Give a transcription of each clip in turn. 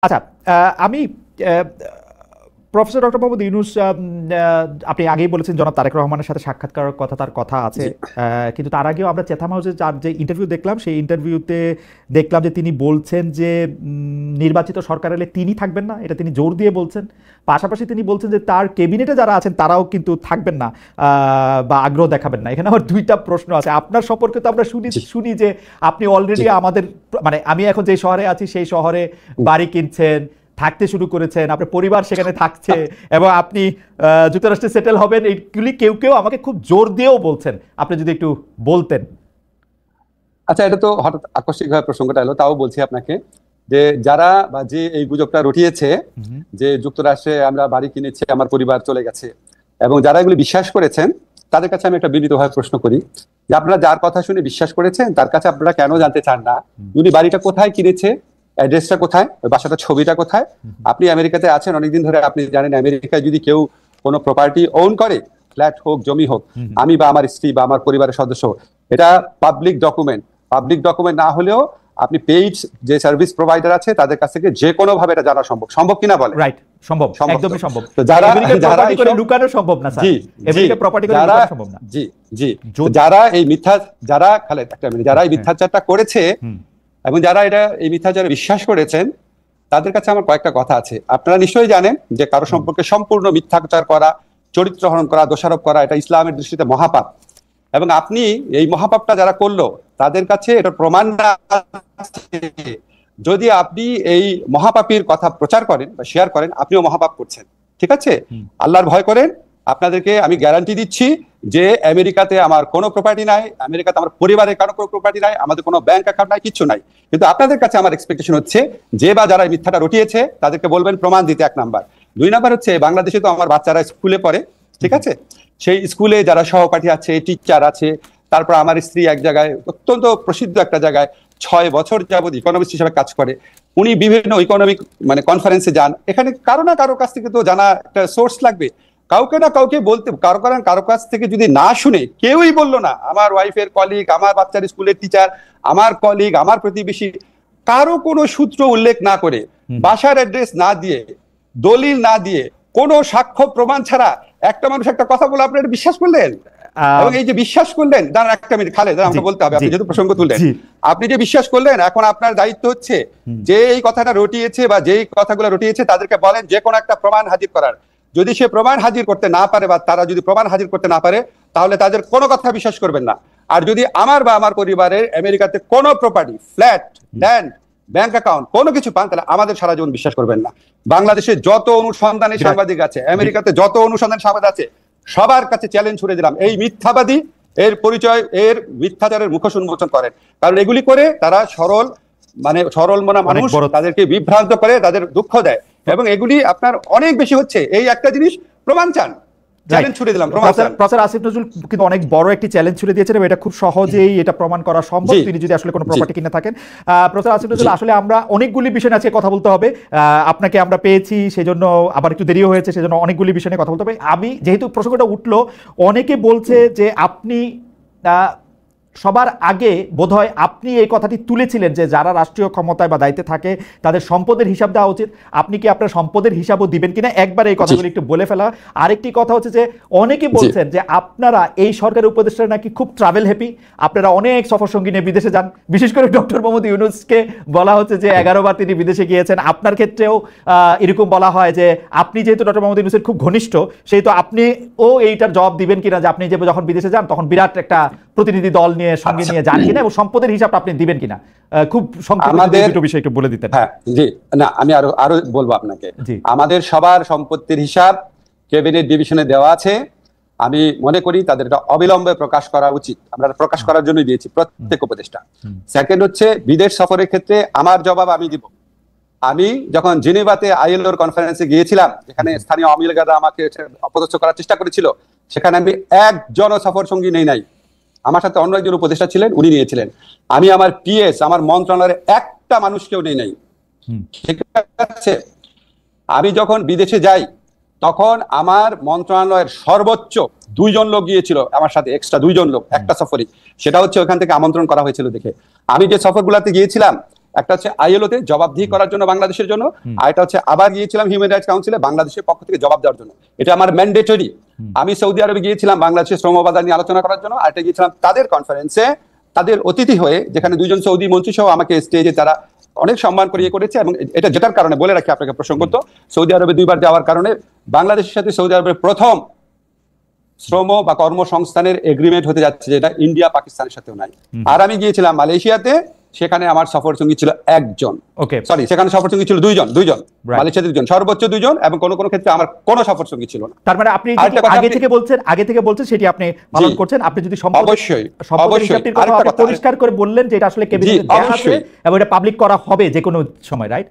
আচ্ছা, আমি professor doctor Mohammad Yunus, আপনি আগেই বলেছেন জনাব তারেক রহমানের সাথে সাক্ষাৎ করার কথা, তার কথা আছে, কিন্তু তার আগেও আমরা চেথাম হাউসে যার যে ইন্টারভিউ দেখলাম, সেই ইন্টারভিউতে দেখলাম যে তিনি বলছেন যে নির্বাচিত সরকার এলে তিনি থাকবেন না, এটা তিনি জোর দিয়ে বলছেন। পাশাপাশি তিনি বলছেন যে তার ক্যাবিনেটে যারা আছেন তারাও কিন্তু থাকবেন না বা আগ্রহ দেখাবেন না। এখানে আমার দুইটা প্রশ্ন আছে আপনার সম্পর্কে। তো আমরা শুনি যে আপনি অলরেডি আমাদের, মানে আমি এখন যে শহরে আছি সেই শহরে বাড়ি কিনছেন, থাকতে শুরু করেছেন, আপনার পরিবার সেখানে থাকছে এবং আপনি যুক্তরাষ্ট্রে সেটেল হবেন। এইগুলি কেউ কেউ আমাকে খুব জোর দিয়েও বলছেন, আপনি যদি একটু বলতেন। আচ্ছা, এটা তো হঠাৎ আকস্মিকভাবে প্রসঙ্গটা এলো, তাও বলছি আপনাকে যে যারা বা যে এই গুজবটা রটিয়েছে যে যুক্তরাষ্ট্রে আমরা বাড়ি কিনেছি, আমার পরিবার চলে গেছে, এবং যারা এগুলি বিশ্বাস করেছেন তাদের কাছে আমি একটা বিনীতভাবে প্রশ্ন করি যে আপনারা যার কথা শুনে বিশ্বাস করেছেন তার কাছে আপনারা কেন জানতে চান না উনি বাড়িটা কোথায় কিনেছে, অ্যাড্রেসটা কোথায়, ওই বাসাটার ছবিটা কোথায়? আপনি আমেরিকাতে আছেন অনেকদিন ধরে, আপনি জানেন আমেরিকায় যদি কেউ কোনো প্রপার্টি ওন করে, ফ্ল্যাট হোক, জমি হোক, আমি বা আমার স্ত্রী বা আমার পরিবারের সদস্য, এটা পাবলিক ডকুমেন্ট। পাবলিক ডকুমেন্ট না হলেও আপনি পেইড যে সার্ভিস প্রোভাইডার আছে তাদের কাছ থেকে যে কোনো ভাবে এটা জানা সম্ভব। সম্ভব কিনা বলে? রাইট, সম্ভব, একদমই সম্ভব। তো যারা লুকানো সম্ভব না স্যার, আমেরিকা প্রপার্টি করে লুকানো সম্ভব না। জি জি, যারা এই মিথ্যা, যারা খালেদ একটা মিনিট, যারা এই মিথ্যাচারটা করেছে এবং যারা এটা এই মিথ্যাচারে বিশ্বাস করেছেন তাদের কাছে আমার কয়েকটা কথা আছে। আপনারা নিশ্চয়ই জানেন যে কারো সম্পর্কে সম্পূর্ণ মিথ্যাচার করা, চরিত্র হরণ করা, দোষারোপ করা, এটা ইসলামের দৃষ্টিতে মহাপাপ। এবং আপনি এই মহাপাপটা যারা করলো তাদের কাছে এটা প্রমাণ না, যদি আপনি এই মহাপাপীর কথা প্রচার করেন বা শেয়ার করেন আপনিও মহাপাপ করছেন। ঠিক আছে? আল্লাহর ভয় করেন। আপনাদেরকে আমি গ্যারান্টি দিচ্ছি যে আমেরিকাতে আমার কোনো প্রপার্টি নাই, আমেরিকাতে আমার পরিবারের কারো কোনো প্রপার্টি নাই, আমাদের কোনো ব্যাংক অ্যাকাউন্ট নাই, কিচ্ছু নাই। কিন্তু আপনাদের কাছে আমার এক্সপেকটেশন হচ্ছে যে বা যারা মিথ্যাটা রটিয়েছে তাদেরকে বলবেন প্রমাণ দিতে, 1 নাম্বার। 2 নাম্বার হচ্ছে বাংলাদেশে তো আমার বাচ্চারা স্কুলে পড়ে, ঠিক আছে? সেই স্কুলে যারা সহপাঠী আছে, টিচার আছে, তারপর আমার স্ত্রী এক জায়গায় অত্যন্ত প্রসিদ্ধ একটা জায়গায় 6 বছর যাবত ইকোনমিস্ট হিসেবে কাজ করে, উনি বিভিন্ন ইকোনমিক মানে কনফারেন্সে যান। এখানে কারো না কারো কাছ থেকে তো জানা একটা সোর্স লাগবে, কাউকে না কাউকে বলতে। কারো কাছ থেকে যদি না শুনে, কেউই বললো না, আমার ওয়াইফের কলিগ, আমার বাচ্চার স্কুলের টিচার, আমার কলিগ, আমার প্রতিবেশী, কারো কোনো সূত্র উল্লেখ না করে, বাসার অ্যাড্রেস না দিয়ে, দলিল না দিয়ে, কোনো সাক্ষ্য প্রমাণ ছাড়া একটা মানুষ একটা কথা বলে আপনি এটা বিশ্বাস করলেন। এবং এই যে বিশ্বাস করলেন, দাঁড়ান একটা মিনিট খালেদ, আমাকে বলতে হবে, আপনি যেহেতু প্রসঙ্গ তুললেন, আপনি যে বিশ্বাস করলেন, এখন আপনার দায়িত্ব হচ্ছে যে এই কথাটা রটিয়েছে বা যেই কথাগুলো রটিয়েছে তাদেরকে বলেন যে কোনো একটা প্রমাণ হাজির করার। যদি সে প্রমাণ হাজির করতে না পারে বা তারা যদি প্রমাণ হাজির করতে না পারে তাহলে তাদের কোনো কথা বিশ্বাস করবেন না। আর যদি আমার বা আমার পরিবারের আমেরিকাতে কোনো property, flat, land, bank account কোনো কিছু পান তাহলে আমাদের সারা জীবন বিশ্বাস করবেন না। বাংলাদেশে যত অনুসন্ধানী সাংবাদিক আছে, আমেরিকাতে যত অনুসন্ধানী সাংবাদিক আছে, সবার কাছে চ্যালেঞ্জ ছুড়ে দিলাম, এই মিথ্যাবাদী এর পরিচয়, এর মিথ্যাচারের মুখোশ উন্মোচন করেন। কারণ এগুলি করে তারা সরল মনা মানুষ, তাদেরকে বিভ্রান্ত করে, তাদের দুঃখ দেয়। এবং এগুলি আপনার অনেক বেশি হচ্ছে। এই একটা জিনিস প্রমাণ চান, চ্যালেঞ্জ ছুড়ে দিলাম। প্রফেসর আসিফ নজরুল কিন্তু অনেক বড় একটি চ্যালেঞ্জ ছুড়ে দিয়েছেন, এটা খুব সহজেই এটা প্রমাণ করা সম্ভব তিনি যদি আসলে কোনো প্রপার্টি কিনে থাকেন। প্রফেসর আসিফ নজরুল, আসলে আমরা অনেকগুলি বিষয় নিয়ে কথা বলতে হবে। আপনাকে আমরা পেয়েছি, সেজন্য আবার একটু দেরিও হয়েছে, সেজন্য অনেকগুলি বিষয় নিয়ে কথা বলতে হবে। আমি যেহেতু প্রসঙ্গটা উঠলো, অনেকে বলছে যে আপনি সবার আগে বোধহয় আপনি এই কথাটি তুলেছিলেন যে যারা রাষ্ট্রীয় ক্ষমতায় বা দায়িত্বে থাকে তাদের সম্পদের হিসাব দেওয়া উচিত। আপনি কি আপনার সম্পদের হিসাবও দিবেন কিনা একবার এই কথাগুলো একটু বলে ফেলা। আরেকটি কথা হচ্ছে যে অনেকে বলছেন যে আপনারা এই সরকারের উপদেষ্টারা নাকি খুব ট্রাভেল হ্যাপি, আপনারা অনেক সফর সঙ্গী নিয়ে বিদেশে যান। বিশেষ করে ডক্টর মোহাম্মদ ইউনূসকে বলা হচ্ছে যে 11 বার তিনি বিদেশে গিয়েছেন। আপনার ক্ষেত্রেও এরকম বলা হয় যে আপনি যেহেতু ডক্টর মোহাম্মদ ইউনূসের খুব ঘনিষ্ঠ, সেহেতু আপনিও এইটার জবাব দিবেন কিনা যে আপনি যে যখন বিদেশে যান তখন বিরাট একটা প্রতিনিধি দল নিয়ে সঙ্গে নিয়ে যান কিনা, এবং সম্পদের হিসাব আপনি দিবেন কিনা, খুব সংক্ষেপে বিষয় একটু বলে দিতেন। হ্যাঁ জি, না আমি আরো বলবো আপনাকে। আমাদের সবার সম্পত্তির হিসাব ক্যাবিনেট ডিভিশনে দেওয়া আছে। আমি মনে করি তাদের এটা অবিলম্বে প্রকাশ করা উচিত। আমরা প্রকাশ করার জন্য দিয়েছি প্রত্যেক উপদেষ্টা। সেকেন্ড হচ্ছে বিদেশ সফরের ক্ষেত্রে আমার জবাব আমি দিব। আমি যখন জেনেভাতে আইএলওর কনফারেন্সে গিয়েছিলাম, যেখানে স্থানীয় আওয়ামী লীগরা আমাকে অপদস্থ করার চেষ্টা করেছিল, সেখানে আমি একজনও সফর সঙ্গী নেই নাই। আমার সাথে অন্য একজন উপদেষ্টা ছিলেন, উনি নিয়েছিলেন। আমি আমার পিএস, আমার মন্ত্রণালয়ের একটা মানুষকেও নেই নাই। ঠিক আছে? আমি যখন বিদেশে যাই তখন আমার মন্ত্রণালয়ের সর্বোচ্চ 2 জন লোক গিয়েছিল আমার সাথে, এক্সট্রা 2 জন লোক একটা সফরে। সেটা হচ্ছে ওখান থেকে আমন্ত্রণ করা হয়েছিল দেখে। আমি যে সফরগুলোতে গিয়েছিলাম একটা হচ্ছে আইএলও তে জবাবদিহি করার জন্য বাংলাদেশের জন্য, আর এটা হচ্ছে আবার গিয়েছিলাম হিউম্যান রাইটস কাউন্সিলে বাংলাদেশের পক্ষ থেকে জবাব দেওয়ার জন্য। এটা আমার ম্যান্ডেটরি। আমি সৌদি আরবে গিয়েছিলাম বাংলাদেশের শ্রম বাজার নিয়ে আলোচনা করার জন্য, আর এটা গিয়েছিলাম তাদের কনফারেন্সে তাদের অতিথি হয়ে, যেখানে 2জন সৌদি মন্ত্রী সহ আমাকে স্টেজে তারা অনেক সম্মান করিয়ে করেছে। এবং এটা যেটার কারণে বলে রাখি আপনাকে প্রসঙ্গত, সৌদি আরবে 2বার যাওয়ার কারণে বাংলাদেশের সাথে সৌদি আরবের প্রথম শ্রম বা কর্মসংস্থানের এগ্রিমেন্ট হতে যাচ্ছে, যেটা ইন্ডিয়া পাকিস্তানের সাথেও নাই। আর আমি গিয়েছিলাম মালয়েশিয়াতে, সেখানে আমার সফরসঙ্গী ছিল একজন, সরি সেখানে সফরসঙ্গী ছিল দুইজন, মালয়েশিয়াতে 2জন, সর্বোচ্চ 2জন, এবং কোন কোন ক্ষেত্রে আমার কোনো সফরসঙ্গী ছিল না। তার মানে আপনি আগে থেকে বলছেন সেটি আপনি পালন করছেন। আপনি যদি অবশ্যই পরিষ্কার করে বললেন যে এটা আসলে ক্যাবিনেটে দেয়া আছে এবং এটা পাবলিক করা হবে যে কোনো সময়, রাইট?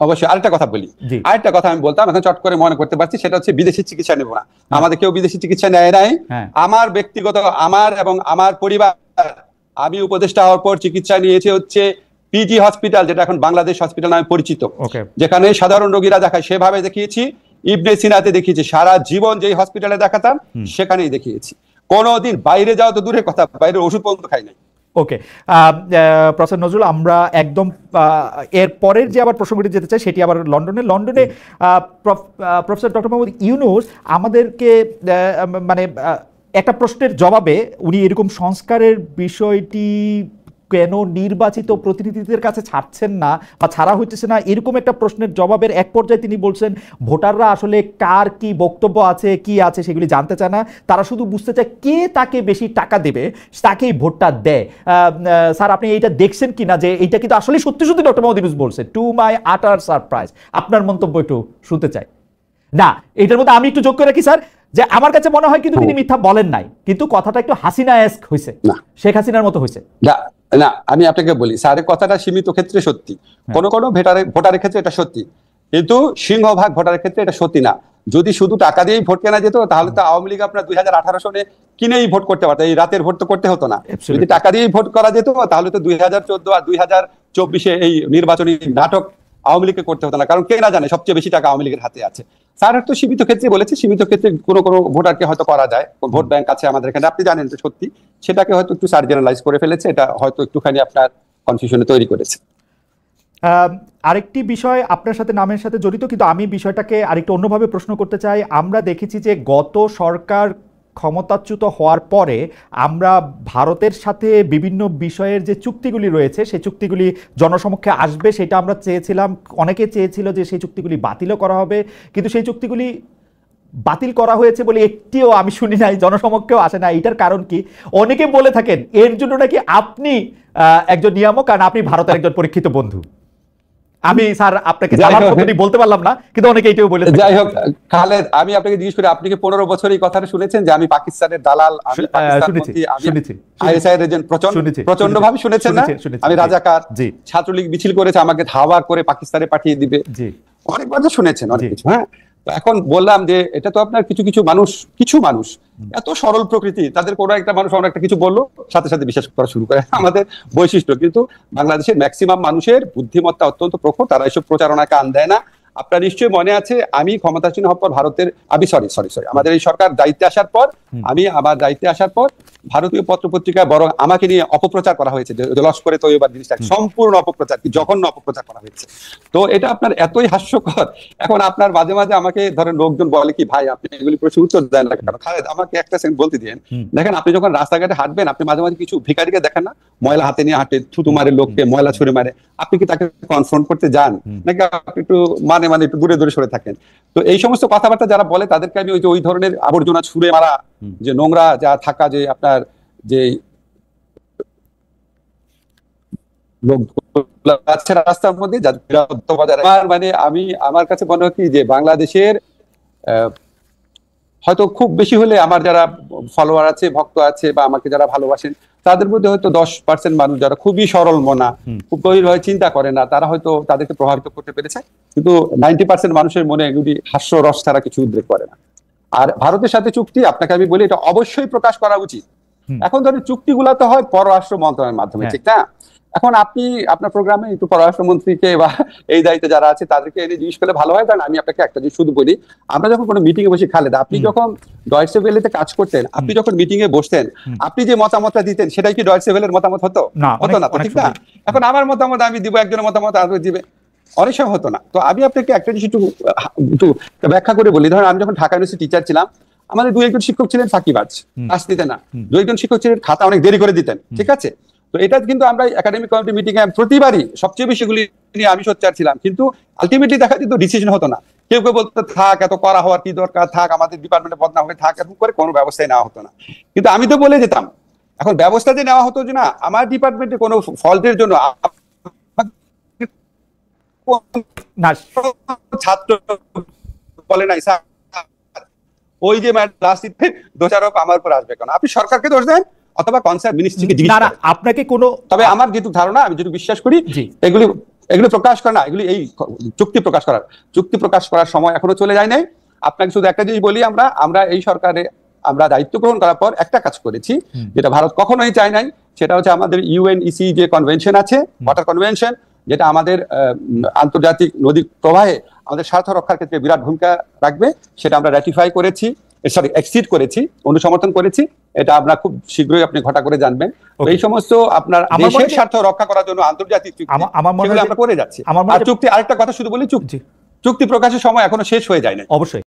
অবশ্যই। আরেকটা কথা বলি, আরেকটা কথা আমি বলতাম, এখন চট করে মনে করতে পারছি, সেটা হচ্ছে বিদেশি চিকিৎসা নেব না। আমাদের কেউ বিদেশি চিকিৎসা নেয় নাই। আমার ব্যক্তিগত, আমার এবং আমার পরিবার, আমি উপদেষ্টা হওয়ার পর চিকিৎসা নিয়েছে হচ্ছে পিজি হসপিটাল, যেটা এখন বাংলাদেশ হসপিটাল নামে পরিচিত, যেখানে সাধারণ রোগীরা দেখায় সেভাবে দেখিয়েছি। ইবনে সিনাতে দেখিয়েছি, সারা জীবন যেই হসপিটালে দেখাতাম সেখানেই দেখিয়েছি। কোনোদিন বাইরে যাওয়া তো দূরের কথা, বাইরের ওষুধ পর্যন্ত খাই নাই। ওকে, প্রফেসর নজরুল, আমরা একদম এর পরের যে আবার প্রসঙ্গটি যেতে চাই সেটি আবার লন্ডনে প্রফেসর ডক্টর মোহাম্মদ ইউনূস আমাদেরকে মানে একটা প্রশ্নের জবাবে উনি এরকম সংস্কারের বিষয়টি কেন নির্বাচিত প্রতিনিধিদের কাছে ছাড়ছেন না বা ছাড়া হইতেছে না, এরকম একটা প্রশ্নের জবাবের এক পর্যায়ে তিনি বলছেন ভোটাররা আসলে কার কি বক্তব্য আছে, কি আছে সেগুলি জানতে চায় না, তারা শুধু বুঝতে চায় কে তাকে বেশি টাকা দেবে তাকেই ভোটটা দেয়। স্যার, আপনি এইটা দেখছেন কিনা যে এইটা কিন্তু আসলে সত্যি সত্যি ডক্টর মোহাম্মদ ইউনূস বলছে? টু মাই আটার সারপ্রাইজ। আপনার মন্তব্য একটু শুনতে চাই। না, এটার মধ্যে আমি একটু যোগ করে রাখি স্যার, যে আমার কাছে মনে হয় কিন্তু তিনি মিথ্যা বলেন নাই, কিন্তু কথাটা একটু হাসিনা-এস্ক হয়েছে, শেখ হাসিনার মতো হয়েছে। না, আমি আপনাকে বলি, স্যারের কথাটা সীমিত ক্ষেত্রে সত্যি, কোন কোন ভোটারের ক্ষেত্রে এটা সত্যি, কিন্তু সিংহভাগ ভোটারের ক্ষেত্রে এটা সত্যি না। যদি শুধু টাকা দিয়েই ভোট কেনা যেত, তাহলে তো আওয়ামী লীগ আপনার 2018 সনে কিনেই ভোট করতে পারতো, এই রাতের ভোট তো করতে হতো না। যদি টাকা দিয়েই ভোট করা যেত, তাহলে তো 2014 আর 2024 এই নির্বাচনী নাটক আওয়ামী লীগকে করতে হতো না, কারণ কে না জানে সবচেয়ে বেশি টাকা আওয়ামী লীগের হাতে আছে। স্যার তো সীমিত ক্ষেত্রে বলেছে, সীমিত ক্ষেত্রে কোনো কোনো ভোটারকে হয়তো করা যায়, ভোট ব্যাংক আছে আমাদের এখানে, আপনি জানেন তো সত্যি, সেটাকে হয়তো একটু স্যার জেনারেলাইজ করে ফেলেছে, এটা হয়তো একটুখানি আপনার কনফিউশনে তৈরি করেছে। আরেকটি বিষয় আপনার সাথে নামের সাথে জড়িত, কিন্তু আমি বিষয়টাকে আরেকটু অন্যভাবে প্রশ্ন করতে চাই। আমরা দেখেছি যে গত সরকার ক্ষমতাচ্যুত হওয়ার পরে আমরা ভারতের সাথে বিভিন্ন বিষয়ের যে চুক্তিগুলি রয়েছে সেই চুক্তিগুলি জনসমক্ষে আসবে, সেটা আমরা চেয়েছিলাম, অনেকে চেয়েছিল যে সেই চুক্তিগুলি বাতিলও করা হবে, কিন্তু সেই চুক্তিগুলি বাতিল করা হয়েছে বলে একটিও আমি শুনি নাই, জনসমক্ষেও আসে না। এটার কারণ কি? অনেকে বলে থাকেন এর জন্য নাকি আপনি একজন নিয়ামক, কারণ আপনি ভারতের একজন পরীক্ষিত বন্ধু। আমি স্যার আপনাকে বলতে পারলাম না, কিন্তু অনেকে এটাও বলে। যাই হোক খালেদ, আমি আপনাকে জিজ্ঞেস করি, আপনি কি 15 বছর এই কথাটা শুনেছেন যে আমি পাকিস্তানের দালাল, আমি আইএসআইয়ের এজেন্ট? প্রচন্ড ভাবে শুনেছেন না? আমি রাজাকার, ছাত্রলীগ মিছিল করেছে আমাকে ধাওয়া করে পাকিস্তানে পাঠিয়ে দিবে, অনেকবার তো শুনেছেন অনেক কিছু। হ্যাঁ, এখন বললাম যে এটা তো আপনার কিছু মানুষ এত সরল প্রকৃতি, তাদের কোনো একটা মানুষ অনেক একটা কিছু বললো সাথে সাথে বিশ্বাস করা শুরু করে, আমাদের বৈশিষ্ট্য। কিন্তু বাংলাদেশের ম্যাক্সিমাম মানুষের বুদ্ধিমত্তা অত্যন্ত প্রখর, তারা এইসব প্রচারণা কান দেয় না। আপনার নিশ্চয়ই মনে আছে, আমি ক্ষমতাসীন হওয়ার পর আমাদের এই সরকার দায়িত্বে আসার পর, আমার দায়িত্বে আসার পর ভারতীয় পত্রপত্রিকায় বরং আমাকে নিয়ে অপপ্রচার করা হয়েছে, যে লস্করে তৈয়বার জিনিসটা সম্পূর্ণ অপপ্রচার, কি জঘন্য অপপ্রচার করা হয়েছে। তো এটা আপনার এতই হাস্যকর। এখন আপনার মাঝে মাঝে আমাকে ধরেন লোকজন বলে কি, ভাই আপনি এগুলি প্রশ্ন উত্তর দেন না কেন? খালেদ, আমাকে একটা সেকেন্ড বলতে দিন। দেখেন, আপনি যখন রাস্তাঘাটে হাঁটবেন, আপনি মাঝে মাঝে কিছু ভিখারিকে দেখেন না, ময়লা হাতে নিয়ে হাঁটে, থুতু মারে লোককে, ময়লা ছুঁড়ে মারে, আপনি কি তাকে কনফ্রন্ট করতে যান নাকি আপনি একটু একটু দূরে দূরে সরে থাকেন? তো এই সমস্ত কথাবার্তা যারা বলে তাদেরকে আমি ওই ধরনের আবর্জনা ছুঁড়ে মারা, যে নোংরা যা থাকা, যে আপনার যে রাস্তার মধ্যে, আমার কাছে মনে হয় কি, যে বাংলাদেশের হয়তো খুব বেশি হলে আমার যারা ফলোয়ার আছে, ভক্ত আছে, বা আমাকে যারা ভালোবাসেন, তাদের মধ্যে হয়তো 10% মানুষ যারা খুবই সরল মনা, খুব গভীরভাবে চিন্তা করে না, তারা হয়তো তাদেরকে প্রভাবিত করতে পেরেছে, কিন্তু 90% মানুষের মনে এগুলি হাস্যরস ছাড়া কিছু উদ্রেক করে না। আর ভারতের সাথে চুক্তি, আপনাকে আমি বলি, এটা অবশ্যই প্রকাশ করা উচিত। এখন ধরেন চুক্তিগুলো তো হয় পররাষ্ট্র মন্ত্রণালয়ের মাধ্যমে, ঠিক না? এখন আপনি আপনার প্রোগ্রামে একটু পররাষ্ট্রমন্ত্রীকে বা এই দায়িত্বে যারা আছে তাদেরকে এনে জিজ্ঞেস করলে ভালো হয়। কারণ আমি আপনাকে একটা জিনিস শুধু বলি, আমরা যখন কোনো মিটিং এ বসে, খালেদা আপনি যখন ডয়েচে ভেলেতে কাজ করতেন, আপনি যখন মিটিং এ বসতেন, আপনি যে মতামতটা দিতেন সেটাই কি ডয়েচে ভেলের মতামত হতো? হতো না, ঠিক না? এখন আমার মতামত আমি দিব, একজনের মতামত আরেকজন দিবে, অনেক সময় হতো না। তো আমি আপনাকে একটা জিনিস একটু ব্যাখ্যা করে বলি। ধরেন আমি যখন ঢাকা ইউনিভার্সিটি টিচার ছিলাম, আমাদের 2-1 শিক্ষক ছিলেন ফাঁকিবাজ, ক্লাস দিতেন না। 2-1 শিক্ষক ছিলেন খাতা অনেক দেরি করে দিতেন, ঠিক আছে? তো এটা কিন্তু আমরা একাডেমিক কমিটি মিটিং এ প্রতিবারই সবচেয়ে বেশি গুলি নিয়ে আমি সোচ্চার ছিলাম, কিন্তু আলটিমেটলি দেখা যেত ডিসিশন হতো না। কেউ কেউ বলতো থাক, এত করা হওয়ার কি দরকার, থাক, আমাদের ডিপার্টমেন্টে বদনাম হয়ে থাক, এরকম করে কোনো ব্যবস্থাই নেওয়া হতো না। কিন্তু আমি তো বলে যেতাম, এখন ব্যবস্থা যে নেওয়া হতো যে না আমার ডিপার্টমেন্টে কোনো ফল্টের জন্য ছাত্র বলে নাই স্যার ওই যে রাজনীতি দোষারোপ আমার উপর আসবে কেন? আপনি সরকারকে দোষ দেন অথবা কনসার্ন মিনিস্ট্রিকে জিজ্ঞেস করেন। আপনাকে কোনো, তবে আমার যেটুকু ধারণা, আমি যেটুকু বিশ্বাস করি, এগুলি প্রকাশ করা না, এগুলি এই চুক্তি প্রকাশ করার সময় এখনো চলে যায় নাই। আপনাকে শুধু একটা জিনিস বলি, আমরা এই সরকারে আমরা দায়িত্ব গ্রহণ করার পর একটা কাজ করেছি যেটা ভারত কখনোই চায় নাই। সেটা হচ্ছে আমাদের ইউএনইসি যে কনভেনশন আছে, ওয়াটার কনভেনশন, যেটা আমাদের আন্তর্জাতিক নদীর প্রবাহে আমাদের স্বার্থ রক্ষার ক্ষেত্রে বিরাট ভূমিকা রাখবে, সেটা আমরা র্যাটিফাই করেছি, এক্সিড করেছি, অনুসমর্থন করেছি। এটা আমরা খুব শীঘ্রই আপনি ঘটা করে জানবেন। এই সমস্ত আপনার দেশের স্বার্থ রক্ষা করার জন্য আন্তর্জাতিক চুক্তি আমরা করে যাচ্ছি। আর চুক্তি, আরেকটা কথা শুধু বলি, চুক্তি প্রকাশের সময় এখনো শেষ হয়ে যায় না। অবশ্যই।